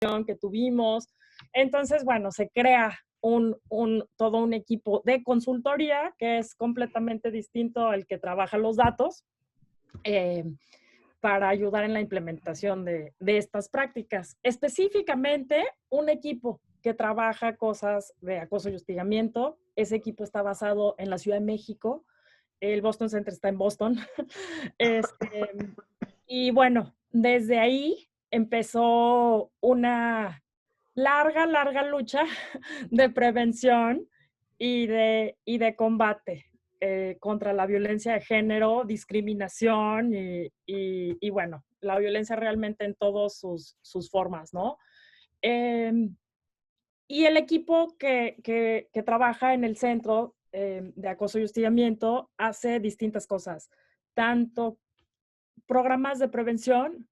que tuvimos. Entonces, bueno, se crea todo un equipo de consultoría que es completamente distinto al que trabaja los datos para ayudar en la implementación de estas prácticas. Específicamente, un equipo que trabaja cosas de acoso y hostigamiento. Ese equipo está basado en la Ciudad de México. El Boston Center está en Boston. Y bueno, desde ahí empezó una larga lucha de prevención y de combate contra la violencia de género, discriminación y bueno, la violencia realmente en todas sus formas, ¿no? Y el equipo que trabaja en el centro de acoso y hostigamiento hace distintas cosas, tanto programas de prevención.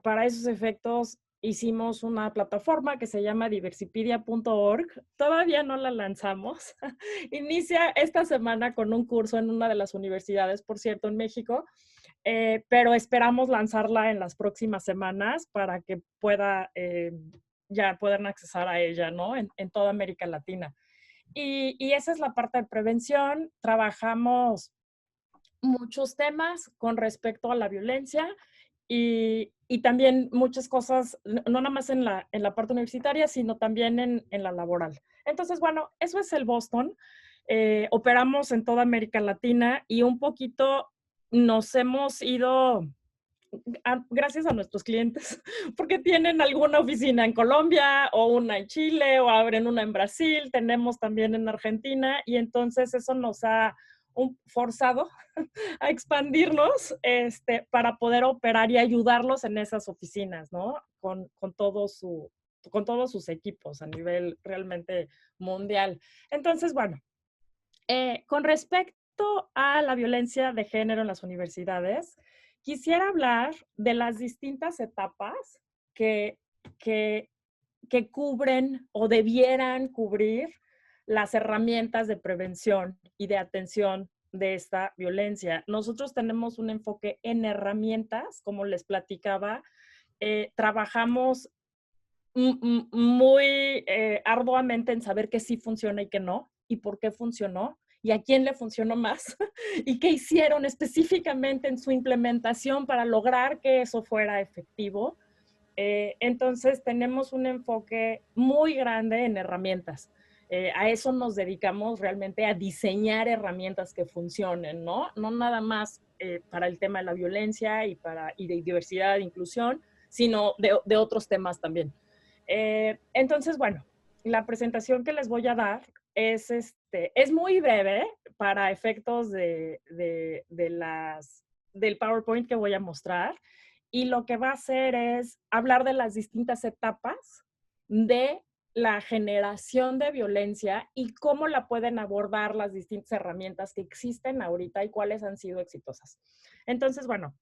Para esos efectos hicimos una plataforma que se llama diversipedia.org. Todavía no la lanzamos. Inicia esta semana con un curso en una de las universidades, por cierto, en México, pero esperamos lanzarla en las próximas semanas para que ya puedan accesar a ella, ¿no? En toda América Latina. Y esa es la parte de prevención. Trabajamos muchos temas con respecto a la violencia y también muchas cosas, no nada más en la parte universitaria, sino también en la laboral. Entonces, bueno, eso es el Boston. Operamos en toda América Latina y un poquito nos hemos ido, gracias a nuestros clientes, porque tienen alguna oficina en Colombia o una en Chile o abren una en Brasil, tenemos también en Argentina y entonces eso nos ha forzado a expandirnos para poder operar y ayudarlos en esas oficinas, ¿no? Con todos sus equipos a nivel realmente mundial. Entonces, bueno, con respecto a la violencia de género en las universidades, quisiera hablar de las distintas etapas que cubren o debieran cubrir las herramientas de prevención y de atención de esta violencia. Nosotros tenemos un enfoque en herramientas, como les platicaba. Trabajamos muy arduamente en saber qué sí funciona y qué no, y por qué funcionó, y a quién le funcionó más, y qué hicieron específicamente en su implementación para lograr que eso fuera efectivo. Entonces tenemos un enfoque muy grande en herramientas. A eso nos dedicamos realmente, a diseñar herramientas que funcionen, ¿no? No nada más para el tema de la violencia y de diversidad e inclusión, sino de otros temas también. Entonces, bueno, la presentación que les voy a dar es muy breve para efectos del PowerPoint que voy a mostrar. Y lo que va a hacer es hablar de las distintas etapas de la generación de violencia y cómo la pueden abordar las distintas herramientas que existen ahorita y cuáles han sido exitosas. Entonces, bueno,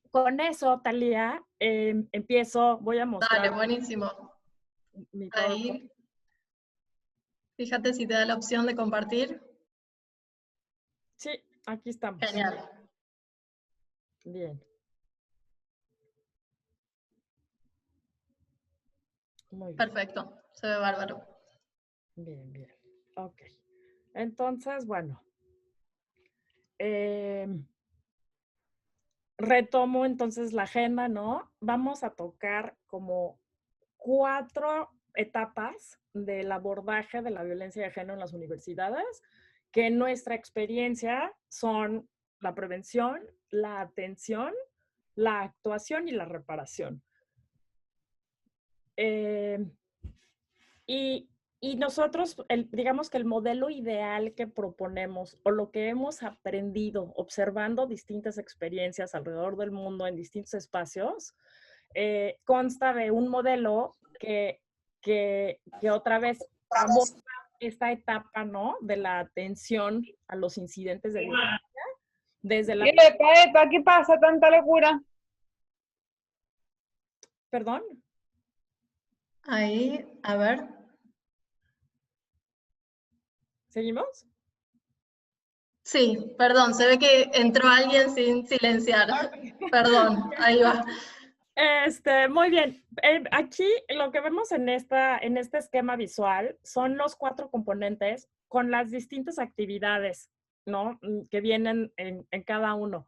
con eso, Talía, voy a mostrar. Dale, buenísimo. Ahí, fíjate si te da la opción de compartir. Sí, aquí estamos. Genial. Bien. Muy bien. Perfecto, se ve bárbaro. Bien, bien. Ok. Entonces, bueno. Retomo entonces la agenda, ¿no? Vamos a tocar como 4 etapas del abordaje de la violencia de género en las universidades, que en nuestra experiencia son la prevención, la atención, la actuación y la reparación. Y nosotros, digamos que el modelo ideal que proponemos o lo que hemos aprendido observando distintas experiencias alrededor del mundo en distintos espacios, consta de un modelo que otra vez aborda esta etapa, ¿no? De la atención a los incidentes de violencia. Desde la... Epa, ¿qué pasa? Tanta locura. ¿Perdón? Ahí, a ver. ¿Seguimos? Sí, perdón, se ve que entró alguien sin silenciar. Perdón, ahí va. Muy bien. Aquí lo que vemos en este esquema visual son los 4 componentes con las distintas actividades, ¿no? Que vienen en cada uno.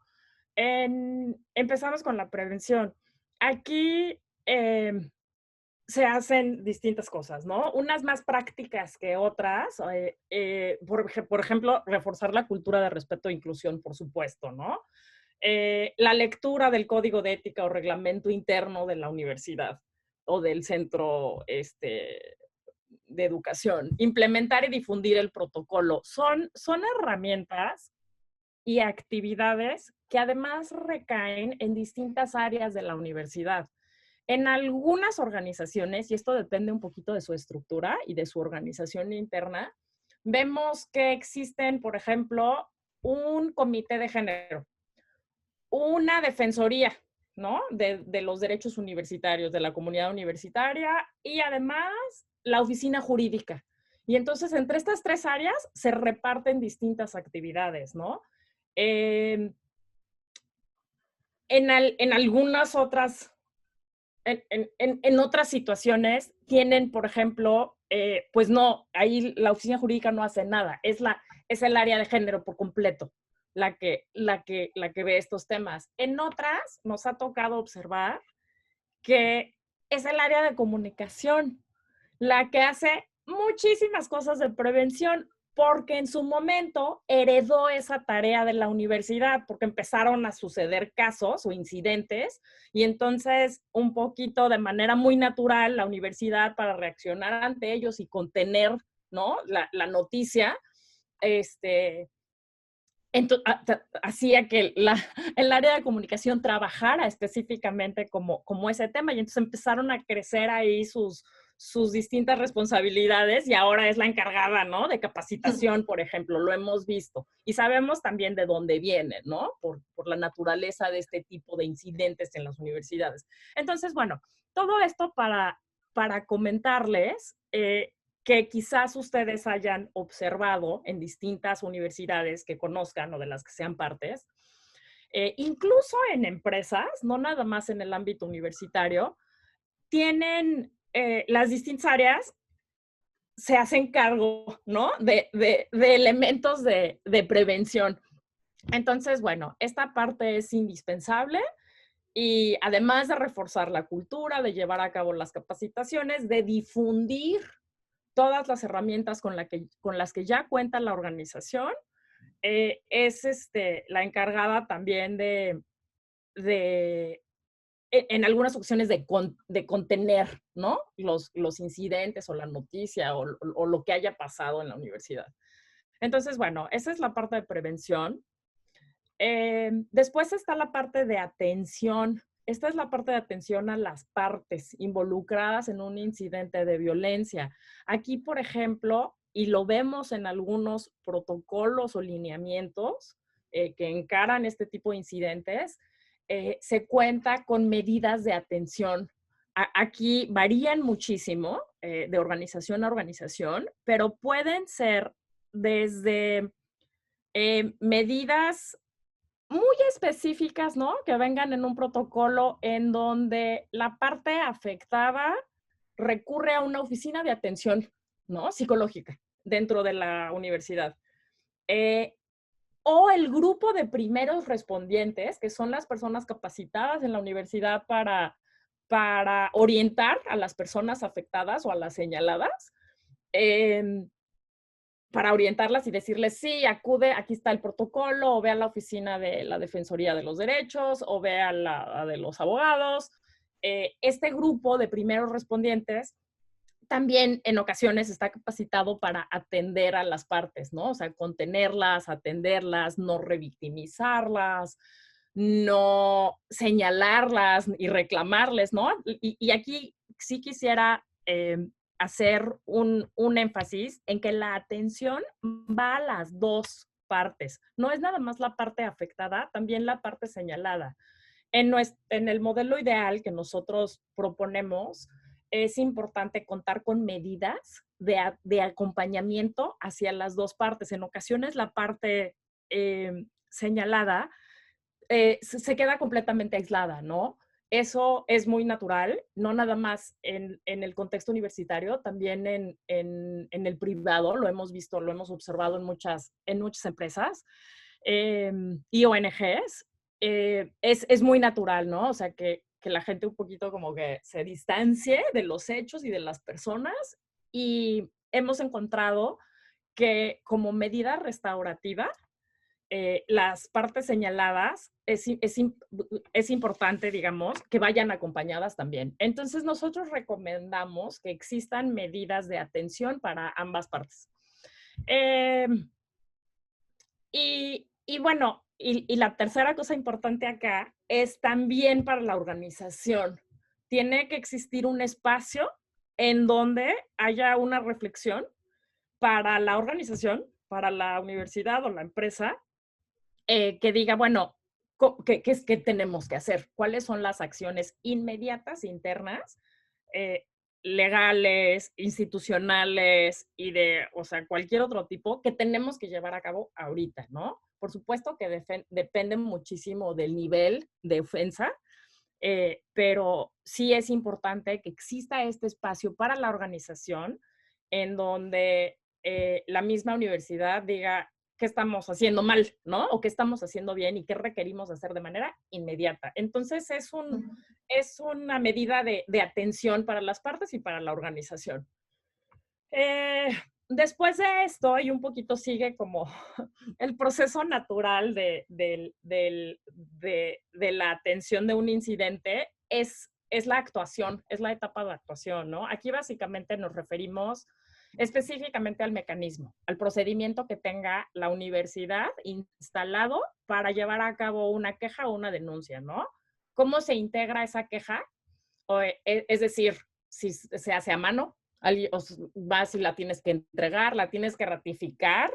Empezamos con la prevención. Aquí se hacen distintas cosas, ¿no? Unas más prácticas que otras. Por ejemplo, reforzar la cultura de respeto e inclusión, por supuesto, ¿no? La lectura del código de ética o reglamento interno de la universidad o del centro de educación. Implementar y difundir el protocolo. Son herramientas y actividades que además recaen en distintas áreas de la universidad. En algunas organizaciones, y esto depende un poquito de su estructura y de su organización interna, vemos que existen, por ejemplo, un comité de género, una defensoría, ¿no? De los derechos universitarios, de la comunidad universitaria y además la oficina jurídica. Y entonces entre estas 3 áreas se reparten distintas actividades, ¿no? En algunas otras, en otras situaciones tienen, por ejemplo, pues no, ahí la oficina jurídica no hace nada, es el área de género por completo la que ve estos temas. En otras nos ha tocado observar que es el área de comunicación la que hace muchísimas cosas de prevención, porque en su momento heredó esa tarea de la universidad, porque empezaron a suceder casos o incidentes, y entonces un poquito de manera muy natural la universidad, para reaccionar ante ellos y contener, ¿no? la noticia, hacía que el área de comunicación trabajara específicamente como ese tema, y entonces empezaron a crecer ahí sus distintas responsabilidades, y ahora es la encargada, ¿no? De capacitación, por ejemplo, lo hemos visto. Y sabemos también de dónde viene, ¿no? Por la naturaleza de este tipo de incidentes en las universidades. Entonces, bueno, todo esto para comentarles que quizás ustedes hayan observado en distintas universidades que conozcan o de las que sean partes, incluso en empresas, no nada más en el ámbito universitario, tienen las distintas áreas, se hacen cargo, ¿no? De elementos de prevención. Entonces, bueno, esta parte es indispensable. Y además de reforzar la cultura, de llevar a cabo las capacitaciones, de difundir todas las herramientas con las que ya cuenta la organización, es la encargada también en algunas ocasiones de contener, ¿no? Los incidentes o la noticia o lo que haya pasado en la universidad. Entonces, bueno, esa es la parte de prevención. Después está la parte de atención. Esta es la parte de atención a las partes involucradas en un incidente de violencia. Aquí, por ejemplo, y lo vemos en algunos protocolos o lineamientos que encaran este tipo de incidentes, se cuenta con medidas de atención. Aquí varían muchísimo de organización a organización, pero pueden ser desde medidas muy específicas, ¿no? Que vengan en un protocolo en donde la parte afectada recurre a una oficina de atención, ¿no? Psicológica dentro de la universidad. O el grupo de primeros respondientes, que son las personas capacitadas en la universidad para orientar a las personas afectadas o a las señaladas, para orientarlas y decirles, sí, acude, aquí está el protocolo, o ve a la oficina de la Defensoría de los Derechos, o ve a la de los abogados. Este grupo de primeros respondientes también en ocasiones está capacitado para atender a las partes, ¿no? O sea, contenerlas, atenderlas, no revictimizarlas, no señalarlas y reclamarles, ¿no? Y aquí sí quisiera hacer un énfasis en que la atención va a las 2 partes. No es nada más la parte afectada, también la parte señalada. En el modelo ideal que nosotros proponemos, es importante contar con medidas de acompañamiento hacia las 2 partes. En ocasiones la parte señalada se queda completamente aislada, ¿no? eso es muy natural, no nada más en el contexto universitario, también en el privado, lo hemos visto, lo hemos observado en muchas empresas y ONGs. Es muy natural, ¿no? O sea, que la gente un poquito como que se distancie de los hechos y de las personas, y hemos encontrado que como medida restaurativa, las partes señaladas es importante, digamos, que vayan acompañadas también. Entonces, nosotros recomendamos que existan medidas de atención para ambas partes. Y bueno, y la tercera cosa importante acá es también para la organización. Tiene que existir un espacio en donde haya una reflexión para la organización, para la universidad o la empresa, que diga, bueno, ¿qué tenemos que hacer? ¿Cuáles son las acciones inmediatas, internas, legales, institucionales y o sea, cualquier otro tipo que tenemos que llevar a cabo ahorita, ¿no? Por supuesto que depende muchísimo del nivel de ofensa, pero sí es importante que exista este espacio para la organización en donde la misma universidad diga qué estamos haciendo mal, ¿no? O qué estamos haciendo bien y qué requerimos hacer de manera inmediata. Entonces, es una medida de atención para las partes y para la organización. Después de esto, y un poquito sigue como el proceso natural de la atención de un incidente, es la actuación, es la etapa de actuación, ¿no? Aquí básicamente nos referimos específicamente al mecanismo, al procedimiento que tenga la universidad instalado para llevar a cabo una queja o una denuncia, ¿no? ¿Cómo se integra esa queja? Es decir, si se hace a mano, vas y la tienes que entregar, la tienes que ratificar,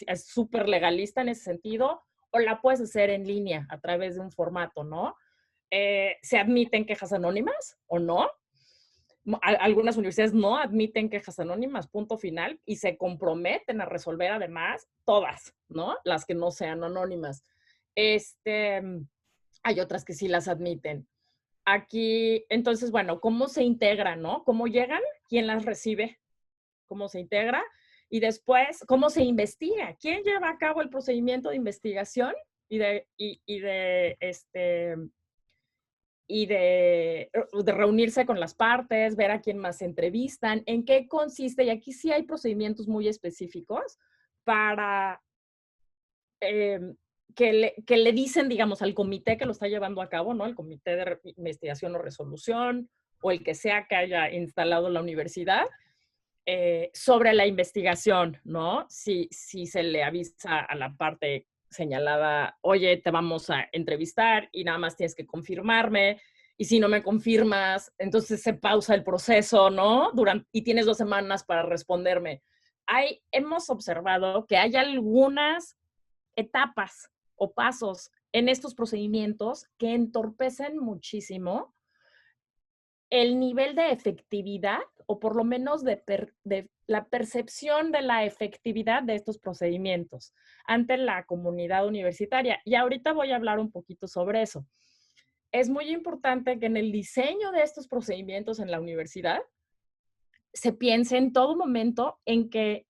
es súper legalista en ese sentido, o la puedes hacer en línea a través de un formato, ¿no? ¿Se admiten quejas anónimas o no? Algunas universidades no admiten quejas anónimas, punto final, y se comprometen a resolver además todas, ¿no? Las que no sean anónimas. Hay otras que sí las admiten. Aquí, entonces, bueno, ¿cómo se integran, no? ¿Cómo llegan? ¿Quién las recibe? ¿Cómo se integra? Y después, ¿cómo se investiga? ¿Quién lleva a cabo el procedimiento de investigación y de reunirse con las partes, ver a quién más se entrevistan, en qué consiste? Y aquí sí hay procedimientos muy específicos para que le dicen, digamos, al comité que lo está llevando a cabo, ¿no? El comité de investigación o resolución, o el que sea que haya instalado la universidad, sobre la investigación, ¿no? Si se le avisa a la parte señalada, oye, te vamos a entrevistar y nada más tienes que confirmarme, y si no me confirmas, entonces se pausa el proceso, ¿no? Y tienes 2 semanas para responderme. Hemos observado que hay algunas etapas o pasos en estos procedimientos que entorpecen muchísimo el nivel de efectividad, o por lo menos de la percepción de la efectividad de estos procedimientos ante la comunidad universitaria. Y ahorita voy a hablar un poquito sobre eso. Es muy importante que en el diseño de estos procedimientos en la universidad se piense en todo momento en que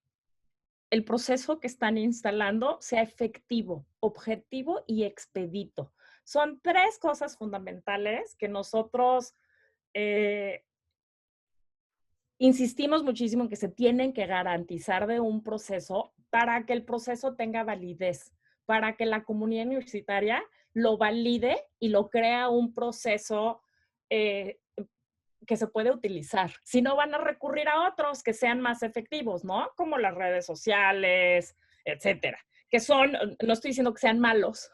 el proceso que están instalando sea efectivo, objetivo y expedito. Son 3 cosas fundamentales que nosotros insistimos muchísimo en que se tienen que garantizar de un proceso para que el proceso tenga validez, para que la comunidad universitaria lo valide y lo crea un proceso que se puede utilizar. Si no, van a recurrir a otros que sean más efectivos, ¿no? Como las redes sociales, etcétera. Que son, no estoy diciendo que sean malos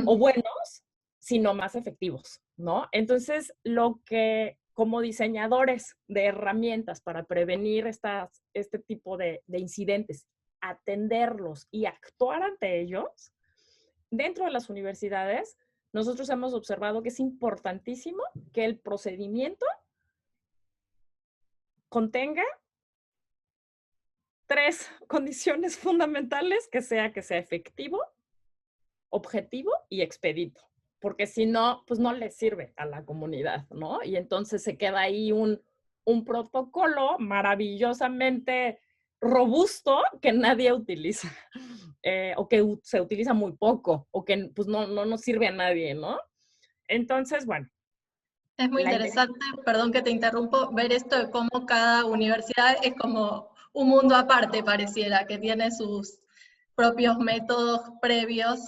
o buenos, sino más efectivos, ¿no? Entonces, lo que como diseñadores de herramientas para prevenir este tipo de incidentes, atenderlos y actuar ante ellos, dentro de las universidades, nosotros hemos observado que es importantísimo que el procedimiento contenga 3 condiciones fundamentales, que sea efectivo, objetivo y expedito, porque si no, pues no le sirve a la comunidad, ¿no? Y entonces se queda ahí un protocolo maravillosamente robusto que nadie utiliza, o que se utiliza muy poco, o que pues no nos sirve a nadie, ¿no? Entonces, bueno. Es muy interesante, perdón que te interrumpo, ver esto de cómo cada universidad es como un mundo aparte, pareciera, que tiene sus propios métodos previos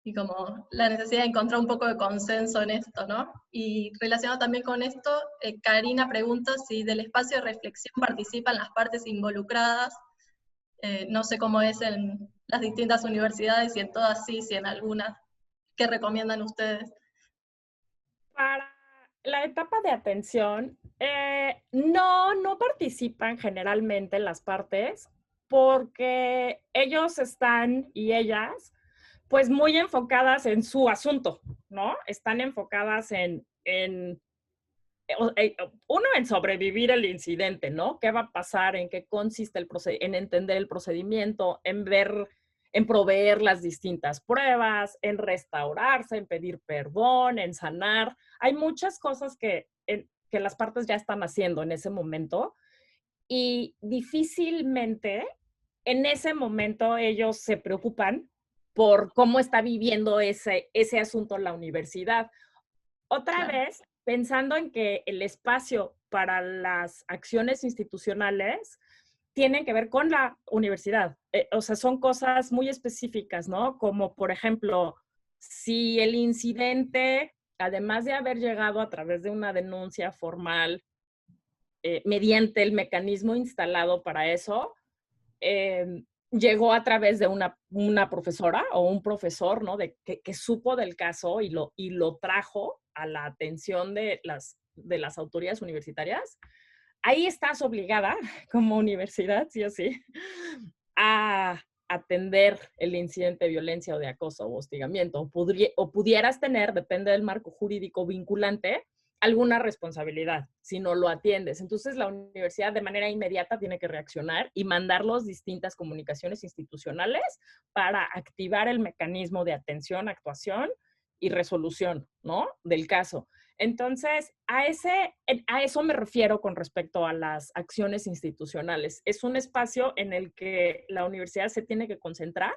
y como la necesidad de encontrar un poco de consenso en esto, ¿no? Y relacionado también con esto, Karina pregunta si del espacio de reflexión participan las partes involucradas. No sé cómo es en las distintas universidades, si en todas sí, si en algunas. ¿Qué recomiendan ustedes? Para la etapa de atención, no participan generalmente las partes porque ellos están y ellas pues muy enfocadas en su asunto, ¿no? Están enfocadas uno, en sobrevivir el incidente, ¿no? ¿Qué va a pasar? ¿En qué consiste en entender el procedimiento, en proveer las distintas pruebas, en restaurarse, en pedir perdón, en sanar? Hay muchas cosas que las partes ya están haciendo en ese momento y difícilmente en ese momento ellos se preocupan por cómo está viviendo ese asunto la universidad. Otra vez, pensando en que el espacio para las acciones institucionales tienen que ver con la universidad. O sea, son cosas muy específicas, ¿no? Como, por ejemplo, si el incidente, además de haber llegado a través de una denuncia formal, mediante el mecanismo instalado para eso, llegó a través de una profesora o un profesor, ¿no? Que supo del caso y lo trajo a la atención de las autoridades universitarias. Ahí estás obligada, como universidad, sí o sí, a atender el incidente de violencia o de acoso o hostigamiento. O pudieras tener, depende del marco jurídico vinculante, alguna responsabilidad si no lo atiendes. Entonces, la universidad de manera inmediata tiene que reaccionar y mandar las distintas comunicaciones institucionales para activar el mecanismo de atención, actuación y resolución, ¿no? Del caso. Entonces, a eso me refiero con respecto a las acciones institucionales. Es un espacio en el que la universidad se tiene que concentrar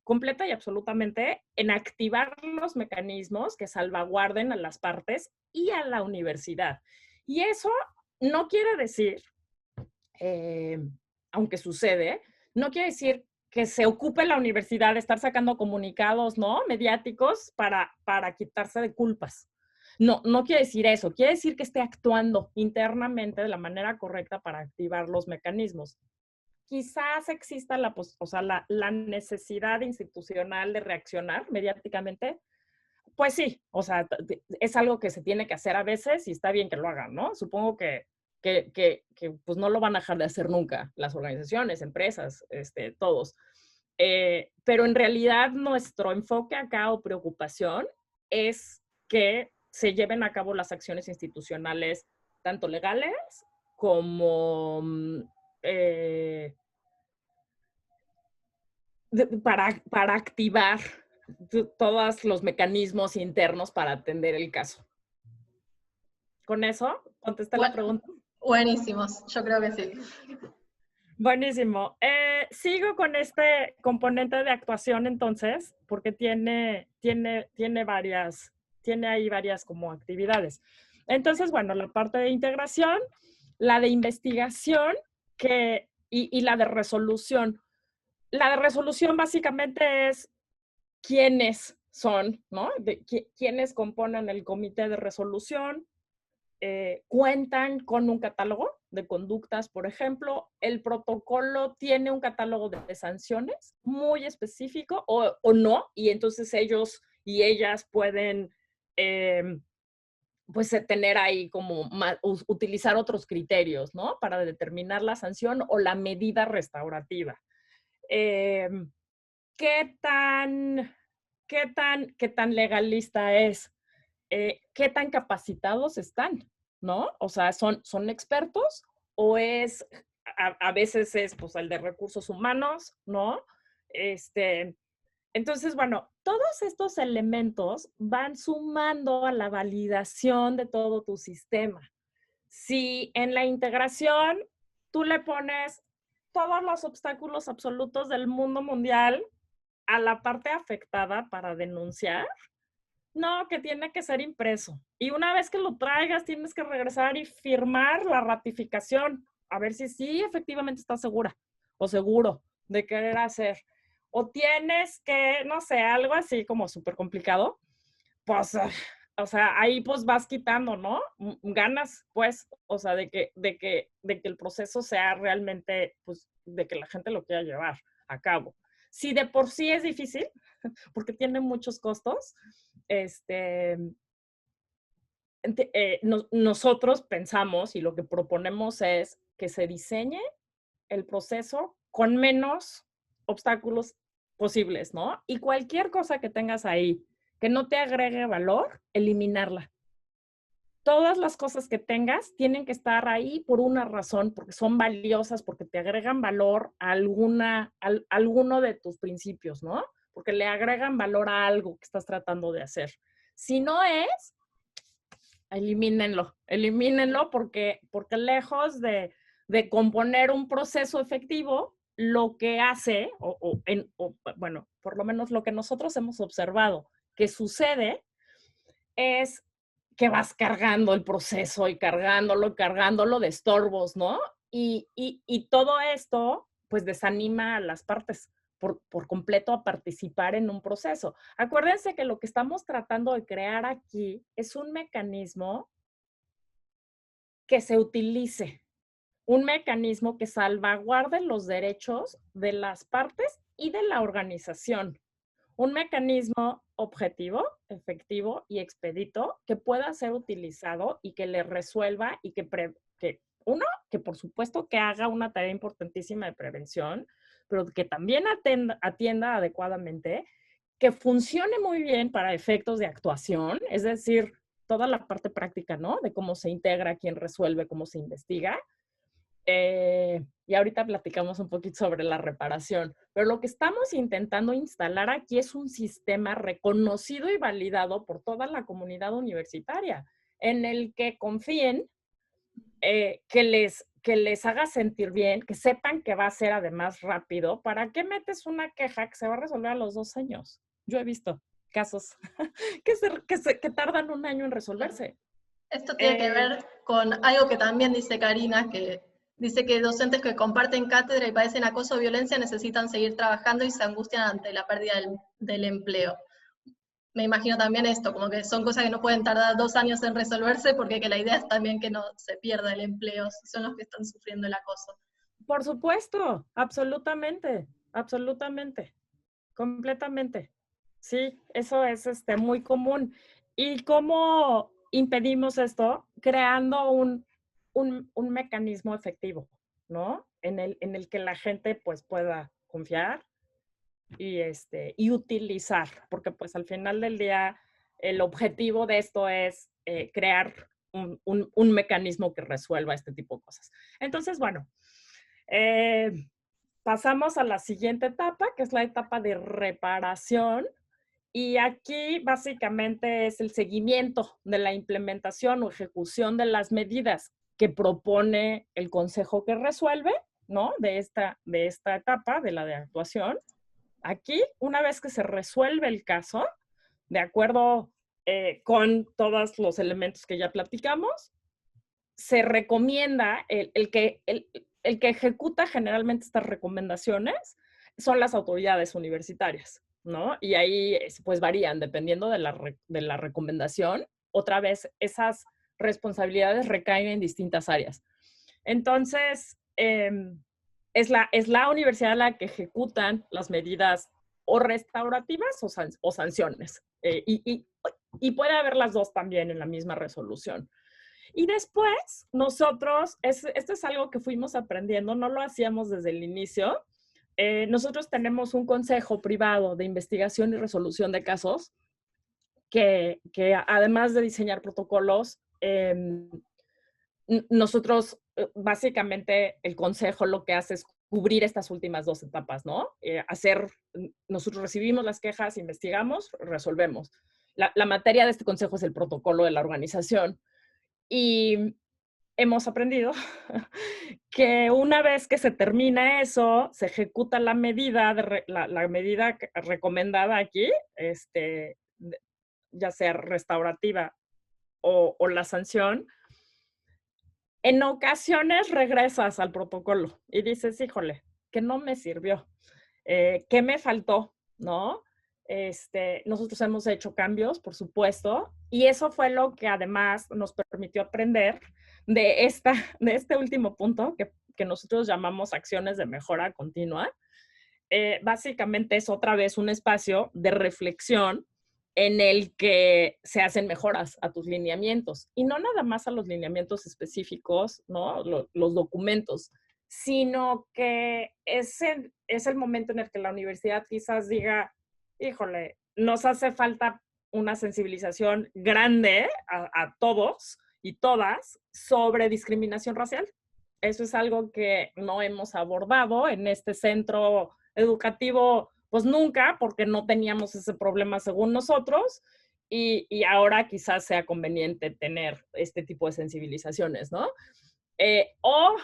completa y absolutamente en activar los mecanismos que salvaguarden a las partes y a la universidad. Y eso no quiere decir, aunque sucede, no quiere decir que se ocupe la universidad de estar sacando comunicados, ¿no? Mediáticos para quitarse de culpas. No quiere decir eso, quiere decir que esté actuando internamente de la manera correcta para activar los mecanismos. Quizás exista la necesidad institucional de reaccionar mediáticamente. Pues sí, o sea, es algo que se tiene que hacer a veces y está bien que lo hagan, ¿no? Supongo que pues no lo van a dejar de hacer nunca, las organizaciones, empresas, todos. Pero en realidad nuestro enfoque acá o preocupación es que se lleven a cabo las acciones institucionales, tanto legales como para activar todos los mecanismos internos para atender el caso. ¿Con eso contesté la pregunta? Buenísimos, yo creo que sí. Buenísimo. Sigo con este componente de actuación entonces, porque tiene ahí varias como actividades. Entonces, bueno, la parte de integración, la de investigación y la de resolución. La de resolución básicamente es quiénes son, ¿no? Quiénes componen el comité de resolución. Cuentan con un catálogo de conductas, por ejemplo. El protocolo tiene un catálogo de sanciones muy específico o no, y entonces ellos y ellas pueden pues tener ahí como utilizar otros criterios, ¿no? Para determinar la sanción o la medida restaurativa. ¿Qué tan legalista es? ¿Qué tan capacitados están? ¿No? O sea, ¿son expertos o a veces es pues el de recursos humanos, ¿no? Entonces, bueno, todos estos elementos van sumando a la validación de todo tu sistema. Si en la integración tú le pones todos los obstáculos absolutos del mundo mundial a la parte afectada para denunciar, no, que tiene que ser impreso. Y una vez que lo traigas, tienes que regresar y firmar la ratificación, a ver si sí efectivamente estás segura o seguro de querer hacer. O tienes que, no sé, algo así como súper complicado, pues, o sea, ahí pues vas quitando, ¿no? Ganas, pues, o sea, de que el proceso sea realmente, pues, de que la gente lo quiera llevar a cabo. Si de por sí es difícil, porque tiene muchos costos, nosotros pensamos y lo que proponemos es que se diseñe el proceso con menos obstáculos posibles, ¿no? Y cualquier cosa que tengas ahí que no te agregue valor, eliminarla. Todas las cosas que tengas tienen que estar ahí por una razón, porque son valiosas, porque te agregan valor a alguno de tus principios, ¿no? Porque le agregan valor a algo que estás tratando de hacer. Si no es, elimínenlo porque lejos de componer un proceso efectivo, lo que hace, bueno, por lo menos lo que nosotros hemos observado que sucede es que vas cargando el proceso y cargándolo de estorbos, ¿no? Y todo esto, pues desanima a las partes por completo a participar en un proceso. Acuérdense que lo que estamos tratando de crear aquí es un mecanismo que se utilice, un mecanismo que salvaguarde los derechos de las partes y de la organización. Un mecanismo objetivo, efectivo y expedito que pueda ser utilizado y que le resuelva y que por supuesto que haga una tarea importantísima de prevención, pero que también atienda adecuadamente, que funcione muy bien para efectos de actuación, es decir, toda la parte práctica, ¿no? De cómo se integra, quién resuelve, cómo se investiga, y ahorita platicamos un poquito sobre la reparación, pero lo que estamos intentando instalar aquí es un sistema reconocido y validado por toda la comunidad universitaria, en el que confíen, que les haga sentir bien, que sepan que va a ser además rápido. ¿Para qué metes una queja que se va a resolver a los 2 años? Yo he visto casos que tardan 1 año en resolverse. Esto tiene que ver con algo que también dice Karina, que dice que docentes que comparten cátedra y padecen acoso o violencia necesitan seguir trabajando y se angustian ante la pérdida del empleo. Me imagino también esto, como que son cosas que no pueden tardar 2 años en resolverse, porque que la idea es también que no se pierda el empleo, si son los que están sufriendo el acoso. Por supuesto, absolutamente, absolutamente, completamente. Sí, eso es muy común. ¿Y cómo impedimos esto? Creando un mecanismo efectivo, ¿no? En el que la gente pues pueda confiar y utilizar, porque pues al final del día el objetivo de esto es crear un mecanismo que resuelva este tipo de cosas. Entonces, bueno, pasamos a la siguiente etapa, que es la etapa de reparación. Y aquí básicamente es el seguimiento de la implementación o ejecución de las medidas que propone el consejo que resuelve, ¿no? De esta etapa, de la de actuación. Aquí, una vez que se resuelve el caso, de acuerdo con todos los elementos que ya platicamos, se recomienda el que ejecuta generalmente estas recomendaciones son las autoridades universitarias, ¿no? Y ahí pues varían dependiendo de la recomendación. Otra vez, esas responsabilidades recaen en distintas áreas. Entonces, es la universidad la que ejecutan las medidas o restaurativas o sanciones. Y puede haber las dos también en la misma resolución. Y después, nosotros, esto es algo que fuimos aprendiendo, no lo hacíamos desde el inicio. Nosotros tenemos un consejo privado de investigación y resolución de casos que además de diseñar protocolos, nosotros básicamente el consejo lo que hace es cubrir estas últimas 2 etapas, ¿no? Nosotros recibimos las quejas, investigamos, resolvemos. La materia de este consejo es el protocolo de la organización y hemos aprendido que una vez que se termina eso, se ejecuta la medida, la medida recomendada aquí, ya sea restaurativa o la sanción. En ocasiones regresas al protocolo y dices, híjole, que no me sirvió, ¿qué me faltó? ¿No? Nosotros hemos hecho cambios, por supuesto, y eso fue lo que además nos permitió aprender de este último punto que nosotros llamamos acciones de mejora continua. Básicamente es otra vez un espacio de reflexión en el que se hacen mejoras a tus lineamientos y no nada más a los lineamientos específicos, ¿no? Los documentos, sino que es el momento en el que la universidad quizás diga, híjole, nos hace falta una sensibilización grande a todos y todas sobre discriminación racial. Eso es algo que no hemos abordado en este centro educativo, pues nunca, porque no teníamos ese problema según nosotros, y ahora quizás sea conveniente tener este tipo de sensibilizaciones, ¿no? O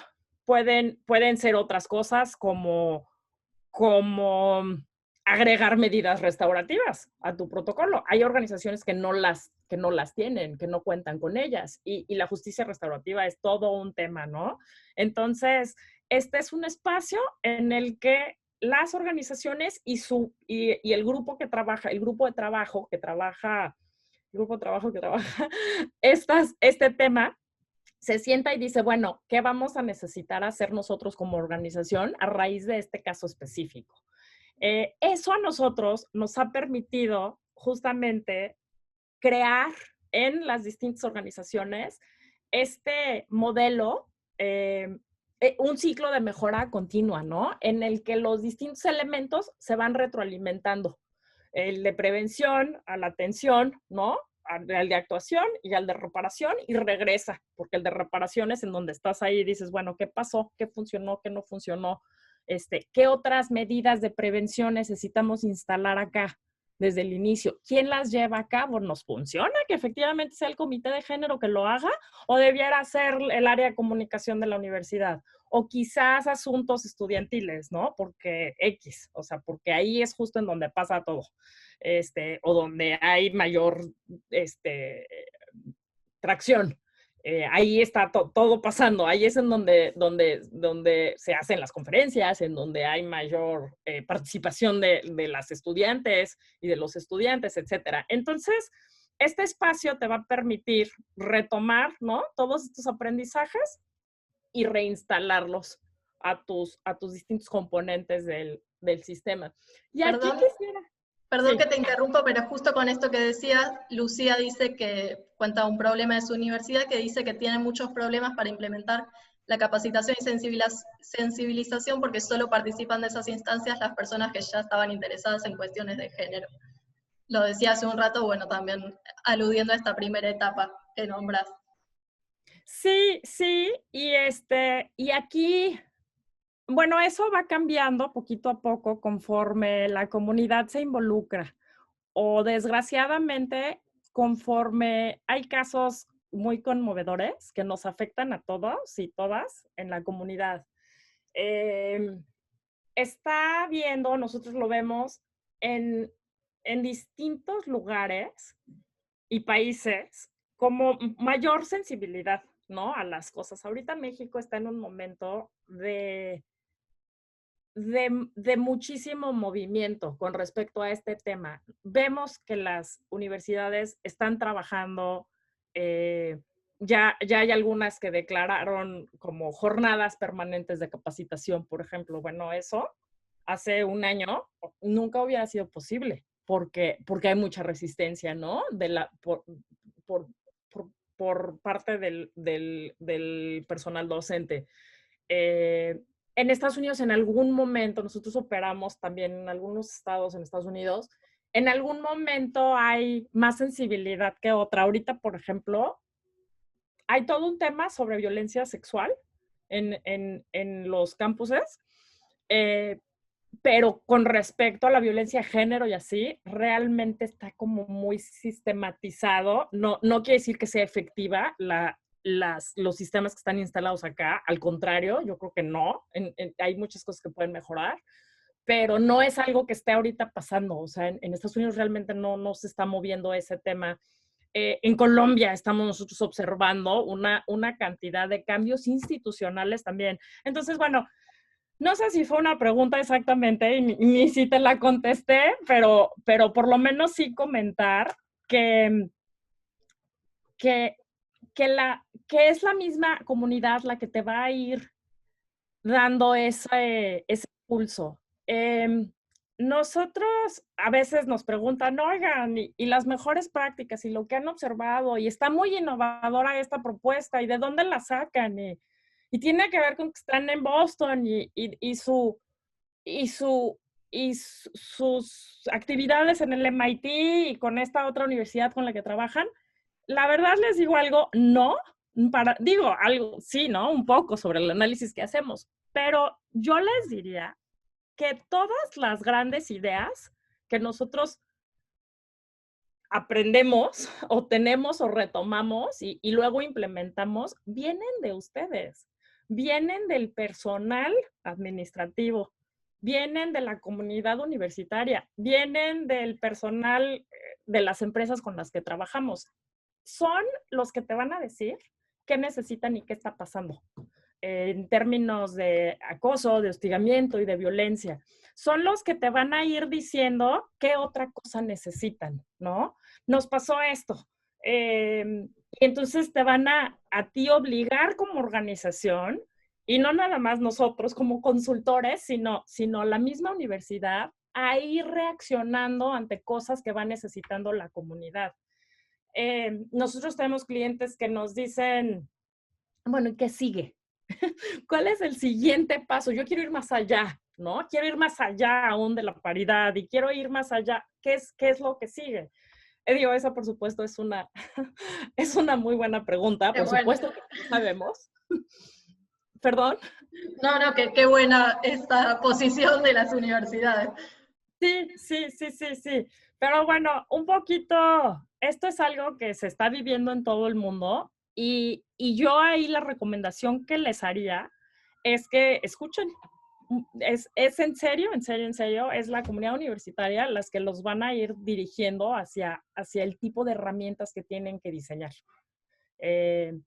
pueden ser otras cosas como agregar medidas restaurativas a tu protocolo. Hay organizaciones que no las tienen, que no cuentan con ellas, y la justicia restaurativa es todo un tema, ¿no? Entonces, este es un espacio en el que las organizaciones y el grupo que trabaja, el grupo de trabajo que trabaja este tema, se sienta y dice, bueno, ¿qué vamos a necesitar hacer nosotros como organización a raíz de este caso específico? Eso a nosotros nos ha permitido justamente crear en las distintas organizaciones este modelo, un ciclo de mejora continua, ¿no? En el que los distintos elementos se van retroalimentando. El de prevención a la atención, ¿no? Al de actuación y al de reparación, y regresa, porque el de reparación es en donde estás ahí y dices, bueno, ¿qué pasó? ¿Qué funcionó? ¿Qué no funcionó? ¿Qué otras medidas de prevención necesitamos instalar acá desde el inicio? ¿Quién las lleva a cabo? ¿Nos funciona que efectivamente sea el comité de género que lo haga o debiera ser el área de comunicación de la universidad? O quizás asuntos estudiantiles, ¿no? Porque o sea, porque ahí es justo en donde pasa todo, o donde hay mayor, tracción. Ahí está todo pasando, ahí es en donde se hacen las conferencias, en donde hay mayor participación de las estudiantes y de los estudiantes, etcétera. Entonces, este espacio te va a permitir retomar, ¿no? Todos estos aprendizajes y reinstalarlos a tus distintos componentes del sistema. Y aquí Perdón, quisiera... Perdón Sí. que te interrumpo, pero justo con esto que decías, Lucía dice que cuenta un problema de su universidad, que dice que tiene muchos problemas para implementar la capacitación y sensibilización porque solo participan de esas instancias las personas que ya estaban interesadas en cuestiones de género. Lo decía hace un rato, bueno, también aludiendo a esta primera etapa que nombras. Sí, sí, y aquí, bueno, eso va cambiando poquito a poco conforme la comunidad se involucra, o desgraciadamente conforme hay casos muy conmovedores que nos afectan a todos y todas en la comunidad. Está viendo, nosotros lo vemos en distintos lugares y países como mayor sensibilidad, ¿no? A las cosas. Ahorita México está en un momento de muchísimo movimiento con respecto a este tema. Vemos que las universidades están trabajando, ya hay algunas que declararon como jornadas permanentes de capacitación, por ejemplo. Bueno, eso hace un año nunca hubiera sido posible porque hay mucha resistencia, ¿no? Por, por parte del personal docente. En Estados Unidos, en algún momento, nosotros operamos también en algunos estados en Estados Unidos, en algún momento hay más sensibilidad que otra. Ahorita, por ejemplo, hay todo un tema sobre violencia sexual en los campuses, pero con respecto a la violencia de género y así, realmente está como muy sistematizado. No quiere decir que sea efectiva los sistemas que están instalados acá, al contrario, yo creo que no, hay muchas cosas que pueden mejorar, pero no es algo que esté ahorita pasando. O sea, en Estados Unidos realmente no se está moviendo ese tema. En Colombia estamos nosotros observando una cantidad de cambios institucionales también. Entonces, bueno, no sé si fue una pregunta exactamente y ni si te la contesté, pero por lo menos sí comentar que, que, que es la misma comunidad la que te va a ir dando ese impulso. Nosotros a veces nos preguntan, oigan, y las mejores prácticas y lo que han observado, y está muy innovadora esta propuesta, y de dónde la sacan, y tiene que ver con que están en Boston y sus actividades en el MIT y con esta otra universidad con la que trabajan. La verdad les digo algo, no, digo algo, sí, ¿no? Un poco sobre el análisis que hacemos, pero yo les diría que todas las grandes ideas que nosotros aprendemos o tenemos o retomamos y luego implementamos, vienen de ustedes, vienen del personal administrativo, vienen de la comunidad universitaria, vienen del personal de las empresas con las que trabajamos. Son los que te van a decir qué necesitan y qué está pasando en términos de acoso, de hostigamiento y de violencia. Son los que te van a ir diciendo qué otra cosa necesitan, ¿no? Nos pasó esto. Y entonces te van a ti obligar como organización, y no nada más nosotros como consultores, sino la misma universidad, a ir reaccionando ante cosas que va necesitando la comunidad. Nosotros tenemos clientes que nos dicen, bueno, ¿y qué sigue? ¿Cuál es el siguiente paso? Yo quiero ir más allá, ¿no? Quiero ir más allá aún de la paridad y quiero ir más allá. ¿Qué es lo que sigue? Digo, esa por supuesto es una, es una muy buena pregunta. Por supuesto que no sabemos. ¿Perdón? No, qué buena esta posición de las universidades. Sí. Pero bueno, un poquito, esto es algo que se está viviendo en todo el mundo y yo ahí la recomendación que les haría es que escuchen. Es en serio, es la comunidad universitaria las que los van a ir dirigiendo hacia el tipo de herramientas que tienen que diseñar. En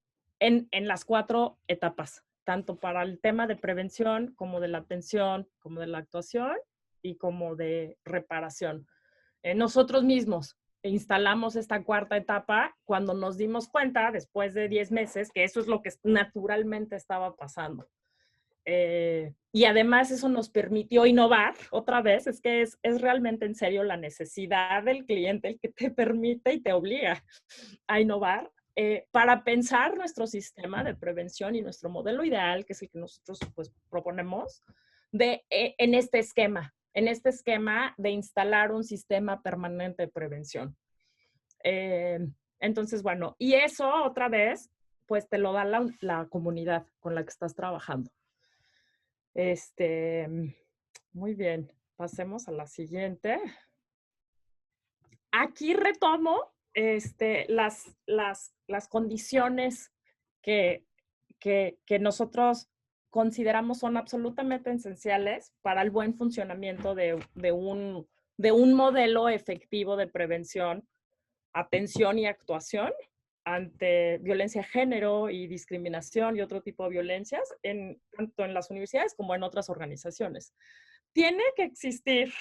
las 4 etapas, tanto para el tema de prevención, como de la atención, como de la actuación y como de reparación. Nosotros mismos instalamos esta 4ª etapa cuando nos dimos cuenta, después de 10 meses, que eso es lo que naturalmente estaba pasando. Y además eso nos permitió innovar otra vez. Es que es realmente en serio la necesidad del cliente el que te permite y te obliga a innovar para pensar nuestro sistema de prevención y nuestro modelo ideal, que es el que nosotros pues, proponemos, en este esquema de instalar un sistema permanente de prevención. Entonces, bueno, y eso otra vez, pues te lo da la comunidad con la que estás trabajando. Muy bien, pasemos a la siguiente. Aquí retomo las condiciones que nosotros consideramos son absolutamente esenciales para el buen funcionamiento de un modelo efectivo de prevención, atención y actuación ante violencia de género y discriminación y otro tipo de violencias, tanto en las universidades como en otras organizaciones. Tiene que existir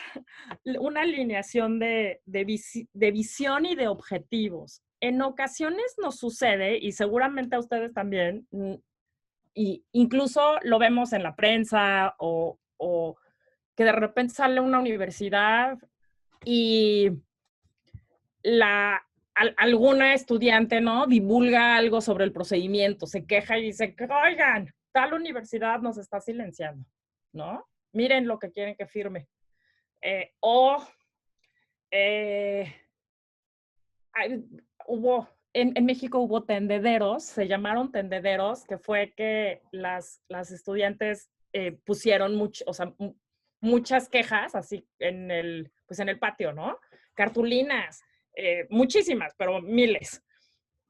una alineación de visión y de objetivos. En ocasiones nos sucede, y seguramente a ustedes también, y incluso lo vemos en la prensa o que de repente sale una universidad y alguna estudiante, ¿no? Divulga algo sobre el procedimiento, se queja y dice, oigan, tal universidad nos está silenciando, ¿no? Miren lo que quieren que firme. Hubo en México hubo tendederos, se llamaron tendederos, que fue que las estudiantes pusieron muchas quejas así pues en el patio, ¿no? Cartulinas, muchísimas, pero miles,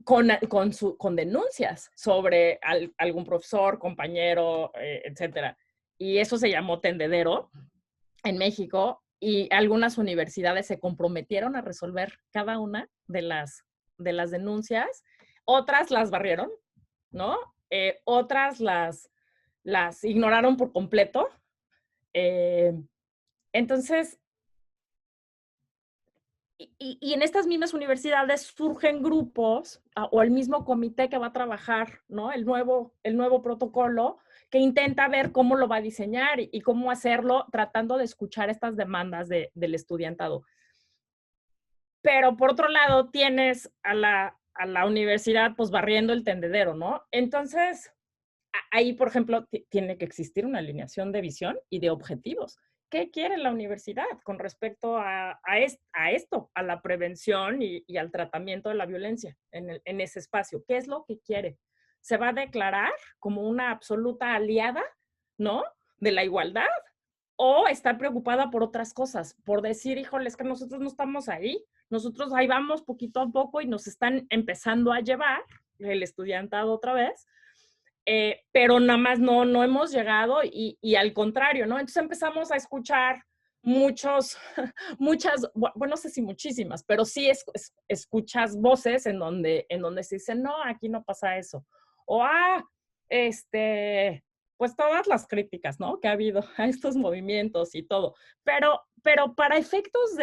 con denuncias sobre algún profesor, compañero, etcétera. Y eso se llamó tendedero en México, y algunas universidades se comprometieron a resolver cada una de las denuncias. Otras las barrieron, ¿no? Otras las ignoraron por completo. Entonces, y en estas mismas universidades surgen grupos o el mismo comité que va a trabajar, ¿no? El nuevo protocolo, que intenta ver cómo lo va a diseñar y cómo hacerlo, tratando de escuchar estas demandas del estudiantado. Pero por otro lado tienes a la universidad pues barriendo el tendedero, ¿no? Entonces, ahí, por ejemplo, tiene que existir una alineación de visión y de objetivos. ¿Qué quiere la universidad con respecto a esto, a la prevención y al tratamiento de la violencia en ese espacio? ¿Qué es lo que quiere? ¿Se va a declarar como una absoluta aliada, ¿no?, de la igualdad? ¿O está preocupada por otras cosas? Por decir, híjole, es que nosotros no estamos ahí. Nosotros ahí vamos poquito a poco y nos están empezando a llevar el estudiantado otra vez. Pero nada más no hemos llegado y al contrario, ¿no? Entonces empezamos a escuchar muchas, bueno, no sé si muchísimas, pero sí escuchas voces en donde se dice, no, aquí no pasa eso. O, pues todas las críticas, ¿no?, que ha habido a estos movimientos y todo. Pero para efectos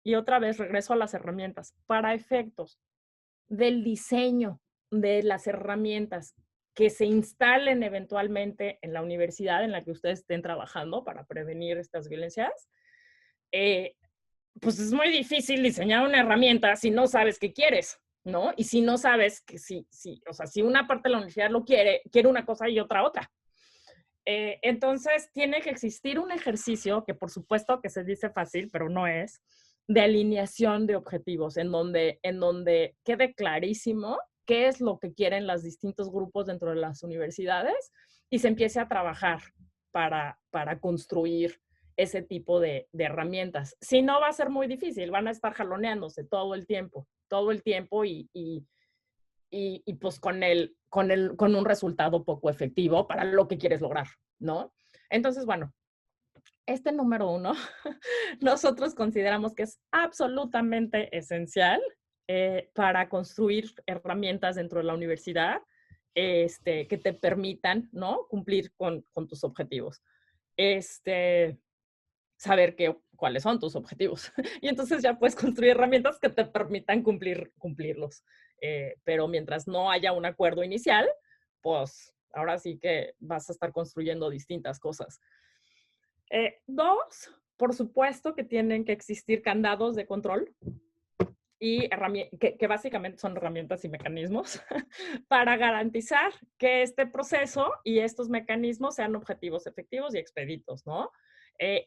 y otra vez regreso a las herramientas, para efectos del diseño de las herramientas que se instalen eventualmente en la universidad en la que ustedes estén trabajando para prevenir estas violencias, pues es muy difícil diseñar una herramienta si no sabes qué quieres, ¿no? Y si no sabes que o sea, si una parte de la universidad lo quiere una cosa y otra. Entonces, tiene que existir un ejercicio que por supuesto que se dice fácil, pero no es, de alineación de objetivos, en donde quede clarísimo qué es lo que quieren los distintos grupos dentro de las universidades y se empiece a trabajar para construir ese tipo de herramientas. Si no, va a ser muy difícil, van a estar jaloneándose todo el tiempo y pues con un resultado poco efectivo para lo que quieres lograr, ¿no? Entonces, bueno, este número 1, nosotros consideramos que es absolutamente esencial para construir herramientas dentro de la universidad que te permitan, ¿no?, cumplir con tus objetivos. Saber cuáles son tus objetivos. Y entonces ya puedes construir herramientas que te permitan cumplirlos. Pero mientras no haya un acuerdo inicial, pues ahora sí que vas a estar construyendo distintas cosas. 2, por supuesto que tienen que existir candados de control y que básicamente son herramientas y mecanismos para garantizar que este proceso y estos mecanismos sean objetivos efectivos y expeditos, ¿no?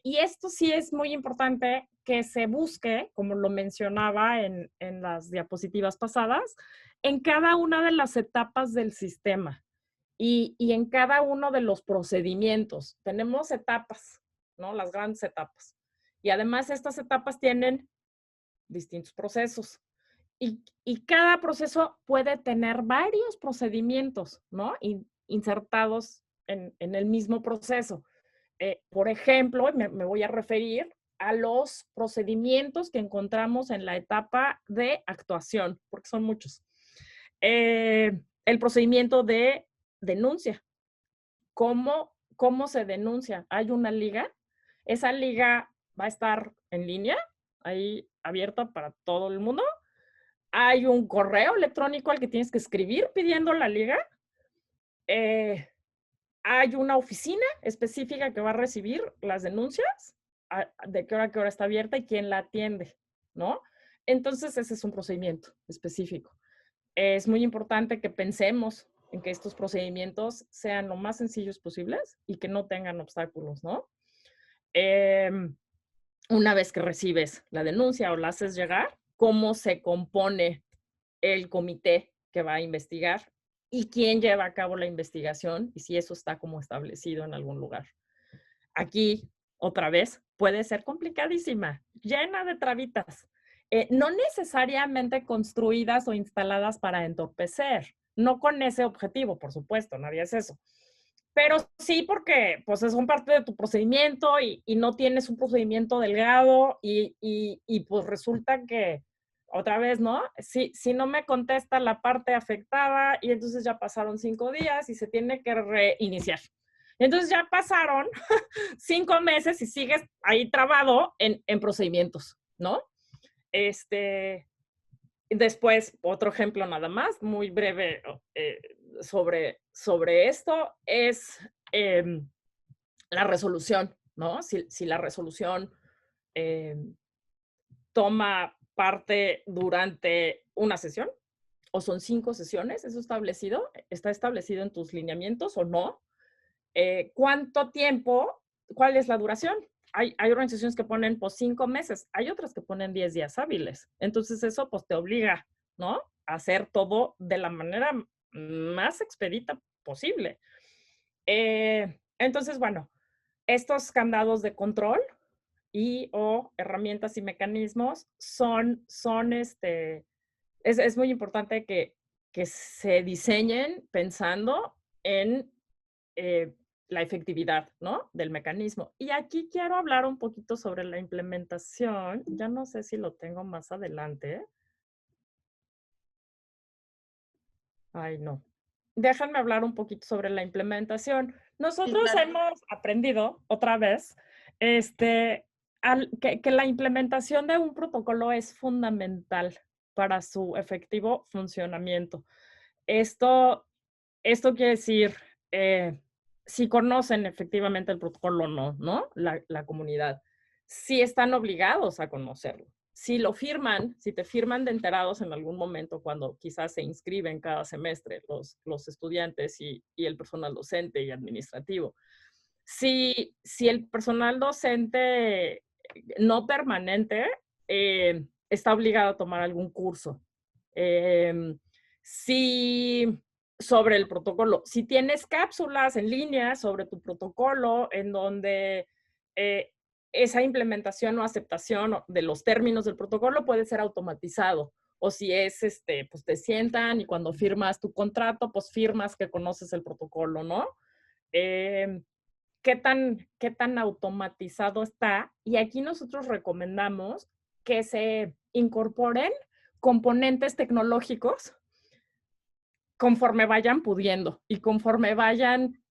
Y esto sí es muy importante que se busque, como lo mencionaba en las diapositivas pasadas, en cada una de las etapas del sistema y en cada uno de los procedimientos. Tenemos etapas, ¿no?, las grandes etapas. Y además estas etapas tienen distintos procesos. Y cada proceso puede tener varios procedimientos, ¿no?, insertados en el mismo proceso. Por ejemplo, me voy a referir a los procedimientos que encontramos en la etapa de actuación, porque son muchos. El procedimiento de denuncia. ¿Cómo se denuncia? Hay una liga. Esa liga va a estar en línea, ahí abierta para todo el mundo. Hay un correo electrónico al que tienes que escribir pidiendo la liga. Hay una oficina específica que va a recibir las denuncias, de qué hora está abierta y quién la atiende, ¿no? Entonces, ese es un procedimiento específico. Es muy importante que pensemos en que estos procedimientos sean lo más sencillos posibles y que no tengan obstáculos, ¿no? Una vez que recibes la denuncia o la haces llegar, ¿cómo se compone el comité que va a investigar y quién lleva a cabo la investigación y si eso está como establecido en algún lugar. Aquí, otra vez, puede ser complicadísima, llena de trabitas, no necesariamente construidas o instaladas para entorpecer, no con ese objetivo, por supuesto, nadie hace eso. Pero sí porque pues son parte de tu procedimiento y no tienes un procedimiento delgado y pues resulta que, otra vez, ¿no? Si no me contesta la parte afectada y entonces ya pasaron 5 días y se tiene que reiniciar. Entonces ya pasaron 5 meses y sigues ahí trabado en procedimientos, ¿no? Después, otro ejemplo nada más, muy breve sobre esto, es la resolución, ¿no? Si la resolución toma parte durante una sesión o son 5 sesiones, ¿eso está establecido en tus lineamientos o no? ¿Cuánto tiempo? ¿Cuál es la duración? Hay organizaciones que ponen pues 5 meses, hay otras que ponen 10 días hábiles. Entonces eso pues te obliga, ¿no? A hacer todo de la manera más expedita posible. Entonces, bueno, estos candados de control y o herramientas y mecanismos es muy importante que se diseñen pensando en la efectividad, ¿no? Del mecanismo. Y aquí quiero hablar un poquito sobre la implementación. Ya no sé si lo tengo más adelante. Ay, no. Déjenme hablar un poquito sobre la implementación. Nosotros claro. hemos aprendido otra vez que la implementación de un protocolo es fundamental para su efectivo funcionamiento. Esto quiere decir, si conocen efectivamente el protocolo o no, ¿no? La comunidad. Si están obligados a conocerlo. Si lo firman, si te firman de enterados en algún momento cuando quizás se inscriben cada semestre los estudiantes y el personal docente y administrativo. Si el personal docente no permanente está obligado a tomar algún curso. Si sobre el protocolo, si tienes cápsulas en línea sobre tu protocolo en donde esa implementación o aceptación de los términos del protocolo puede ser automatizado. O si es, pues te sientan y cuando firmas tu contrato, pues firmas que conoces el protocolo, ¿no? ¿Qué tan automatizado está? Y aquí nosotros recomendamos que se incorporen componentes tecnológicos conforme vayan pudiendo y conforme vayan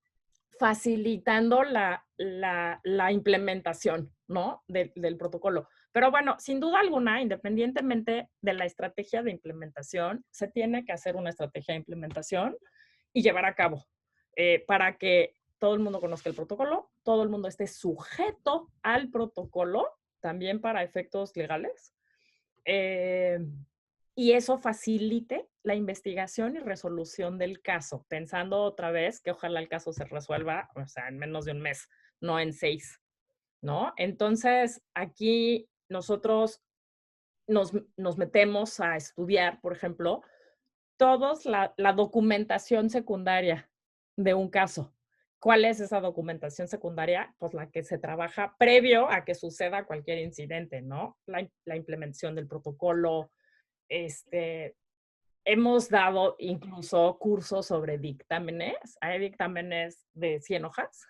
facilitando la implementación, ¿no? Del protocolo. Pero bueno, sin duda alguna, independientemente de la estrategia de implementación, se tiene que hacer una estrategia de implementación y llevar a cabo para que todo el mundo conozca el protocolo, todo el mundo esté sujeto al protocolo, también para efectos legales, y eso facilite la investigación y resolución del caso, pensando otra vez que ojalá el caso se resuelva, o sea, en menos de un mes, no en 6, ¿no? Entonces, aquí nosotros nos metemos a estudiar, por ejemplo, todos la documentación secundaria de un caso. ¿Cuál es esa documentación secundaria? Pues la que se trabaja previo a que suceda cualquier incidente, ¿no? La implementación del protocolo. Hemos dado incluso cursos sobre dictámenes. Hay dictámenes de 100 hojas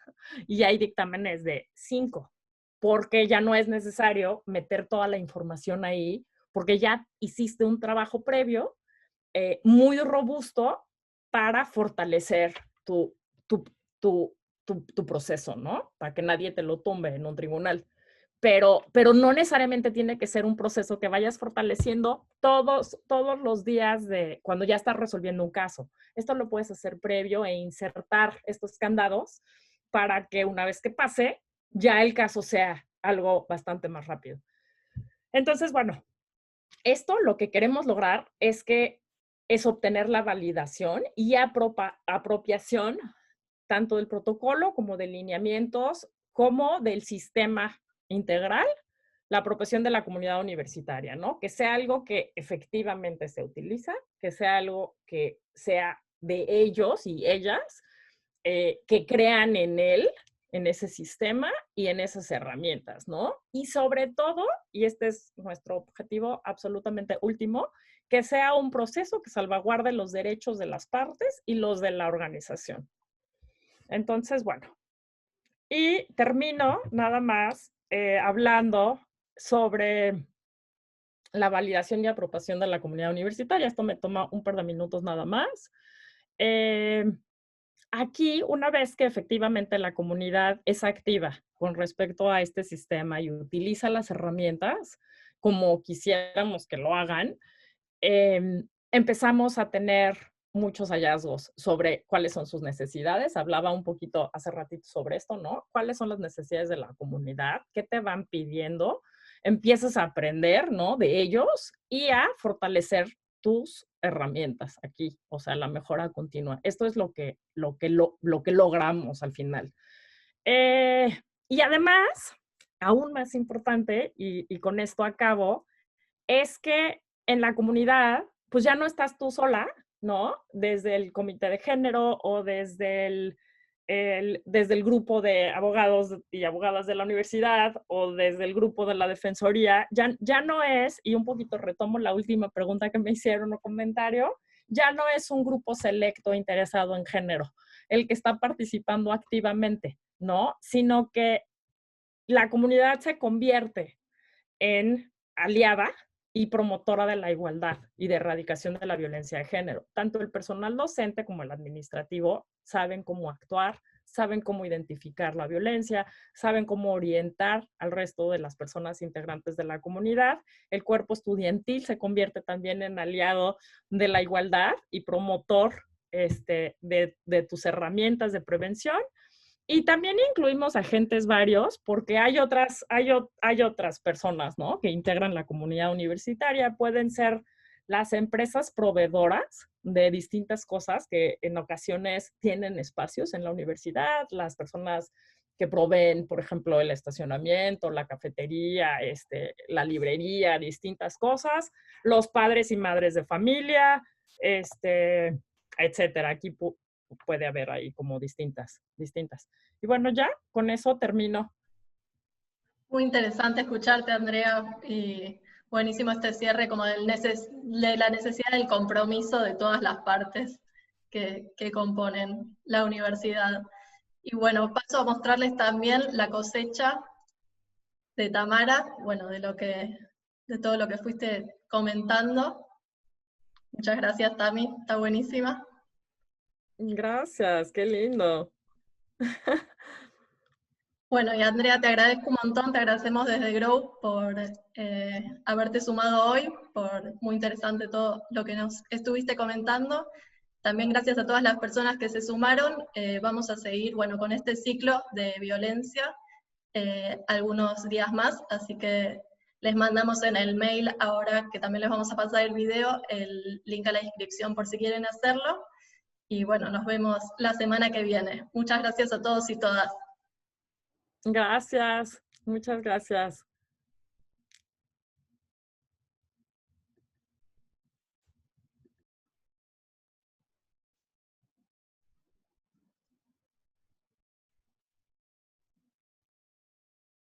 y hay dictámenes de 5, porque ya no es necesario meter toda la información ahí, porque ya hiciste un trabajo previo muy robusto para fortalecer tu, tu proceso, ¿no? Para que nadie te lo tumbe en un tribunal. Pero no necesariamente tiene que ser un proceso que vayas fortaleciendo todos los días de cuando ya estás resolviendo un caso. Esto lo puedes hacer previo e insertar estos candados para que una vez que pase, ya el caso sea algo bastante más rápido. Entonces, bueno, esto lo que queremos lograr es obtener la validación y apropiación tanto del protocolo como de lineamientos, como del sistema integral la apropiación de la comunidad universitaria, ¿no? Que sea algo que efectivamente se utiliza, que sea algo que sea de ellos y ellas, que crean en él, en ese sistema y en esas herramientas, ¿no? Y sobre todo, y este es nuestro objetivo absolutamente último, que sea un proceso que salvaguarde los derechos de las partes y los de la organización. Entonces, bueno, y termino nada más hablando sobre la validación y apropiación de la comunidad universitaria. Esto me toma un par de minutos nada más. Aquí, una vez que efectivamente la comunidad es activa con respecto a este sistema y utiliza las herramientas como quisiéramos que lo hagan, empezamos a tener muchos hallazgos sobre cuáles son sus necesidades. Hablaba un poquito hace ratito sobre esto, ¿no? ¿Cuáles son las necesidades de la comunidad? ¿Qué te van pidiendo? Empiezas a aprender, ¿no? De ellos y a fortalecer tus herramientas aquí, o sea, la mejora continua. Esto es lo que logramos al final. Y además, aún más importante, y con esto acabo, es que en la comunidad, pues ya no estás tú sola, ¿no? Desde el comité de género o desde el grupo de abogados y abogadas de la universidad o desde el grupo de la defensoría, ya no es, y un poquito retomo la última pregunta que me hicieron o comentario, ya no es un grupo selecto interesado en género el que está participando activamente, ¿no? Sino que la comunidad se convierte en aliada y promotora de la igualdad y de erradicación de la violencia de género. Tanto el personal docente como el administrativo saben cómo actuar, saben cómo identificar la violencia, saben cómo orientar al resto de las personas integrantes de la comunidad. El cuerpo estudiantil se convierte también en aliado de la igualdad y promotor de tus herramientas de prevención. Y también incluimos agentes varios porque hay otras personas, ¿no? Que integran la comunidad universitaria. Pueden ser las empresas proveedoras de distintas cosas que en ocasiones tienen espacios en la universidad, las personas que proveen, por ejemplo, el estacionamiento, la cafetería, la librería, distintas cosas, los padres y madres de familia, etcétera. Aquí puede haber ahí como distintas. Y bueno, ya con eso termino. Muy interesante escucharte, Andrea, y buenísimo este cierre como de la necesidad del compromiso de todas las partes que componen la universidad. Y bueno, paso a mostrarles también la cosecha de Tamara, bueno, de todo lo que fuiste comentando. Muchas gracias, Tami, está buenísima. Gracias, qué lindo. Bueno, y Andrea, te agradezco un montón, te agradecemos desde Grow por haberte sumado hoy, por muy interesante todo lo que nos estuviste comentando. También gracias a todas las personas que se sumaron. Vamos a seguir, bueno, con este ciclo de violencia algunos días más, así que les mandamos en el mail ahora, que también les vamos a pasar el video, el link a la inscripción por si quieren hacerlo. Y bueno, nos vemos la semana que viene. Muchas gracias a todos y todas. Gracias, muchas gracias.